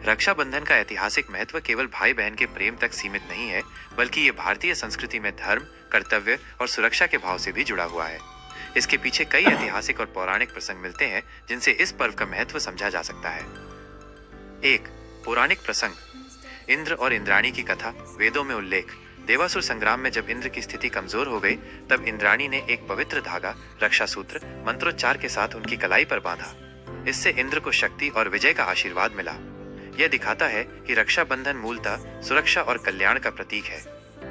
रक्षाबंधन का ऐतिहासिक महत्व केवल भाई बहन के प्रेम तक सीमित नहीं है, बल्कि ये भारतीय संस्कृति में धर्म, कर्तव्य और सुरक्षा के भाव से भी जुड़ा हुआ है। इसके पीछे कई ऐतिहासिक और पौराणिक प्रसंग मिलते हैं जिनसे इस पर्व का महत्व समझा जा सकता है। एक पौराणिक प्रसंग, इंद्र और इंद्राणी की कथा। वेदों में उल्लेख। देवासुर संग्राम में जब इंद्र की स्थिति कमजोर हो गई, तब इंद्राणी ने एक पवित्र धागा, रक्षा सूत्र, मंत्रोच्चार के साथ उनकी कलाई पर बांधा। इससे इंद्र को शक्ति और विजय का आशीर्वाद मिला। यह दिखाता है कि रक्षाबंधन मूलतः सुरक्षा और कल्याण का प्रतीक है।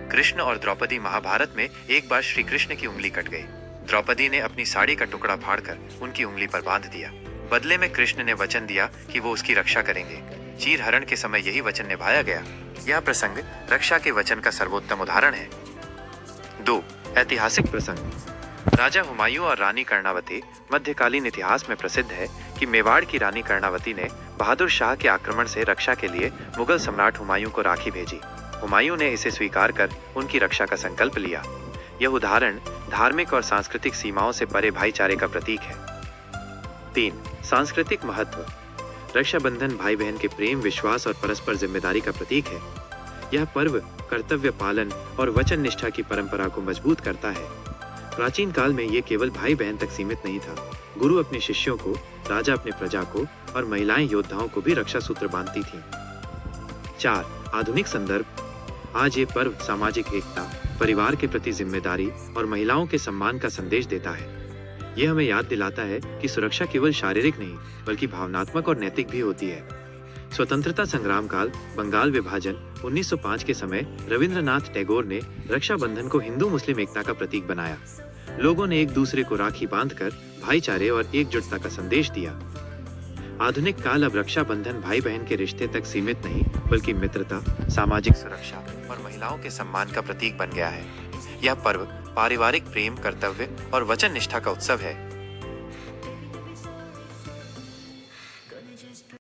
कृष्ण और द्रौपदी महाभारत में एक बार श्री कृष्ण की उंगली कट गई। द्रौपदी ने अपनी साड़ी का टुकड़ा फाड़कर उनकी उंगली पर बांध दिया। बदले में कृष्ण ने वचन दिया कि वो उसकी रक्षा करेंगे। चीर हरण के समय यही वचन निभाया गया। यह प्रसंग रक्षा के वचन का सर्वोत्तम उदाहरण है। 2. ऐतिहासिक प्रसंग। राजा हुमायूं और रानी कर्णावती। मध्यकालीन इतिहास में प्रसिद्ध है कि मेवाड़ की रानी कर्णावती ने बहादुर शाह के आक्रमण से रक्षा के लिए मुगल सम्राट हुमायूं को राखी भेजी। हुमायूं ने इसे स्वीकार कर उनकी रक्षा का संकल्प लिया। यह उदाहरण धार्मिक और सांस्कृतिक सीमाओं से परे भाईचारे का प्रतीक है। 3. सांस्कृतिक महत्व। रक्षाबंधन भाई बहन के प्रेम, विश्वास और परस्पर जिम्मेदारी का प्रतीक है। यह पर्व कर्तव्य पालन और वचन निष्ठा की परंपरा को मजबूत करता है। प्राचीन काल में ये केवल भाई बहन तक सीमित नहीं था। गुरु अपने शिष्यों को, राजा अपने प्रजा को और महिलाएं योद्धाओं को भी रक्षा सूत्र बांधती थीं। 4. आधुनिक संदर्भ। आज ये पर्व सामाजिक एकता, परिवार के प्रति जिम्मेदारी और महिलाओं के सम्मान का संदेश देता है। यह हमें याद दिलाता है कि सुरक्षा केवल शारीरिक नहीं, बल्कि भावनात्मक और नैतिक भी होती है। स्वतंत्रता संग्राम काल, बंगाल विभाजन 1905 के समय रविंद्रनाथ टैगोर ने रक्षाबंधन को हिंदू मुस्लिम एकता का प्रतीक बनाया। लोगों ने एक दूसरे को राखी बांधकर भाईचारे और एकजुटता का संदेश दिया। आधुनिक काल अब रक्षाबंधन भाई बहन के रिश्ते तक सीमित नहीं, बल्कि मित्रता, सामाजिक सुरक्षा और महिलाओं के सम्मान का प्रतीक बन गया है। यह पर्व पारिवारिक प्रेम, कर्तव्य और वचन निष्ठा का उत्सव है,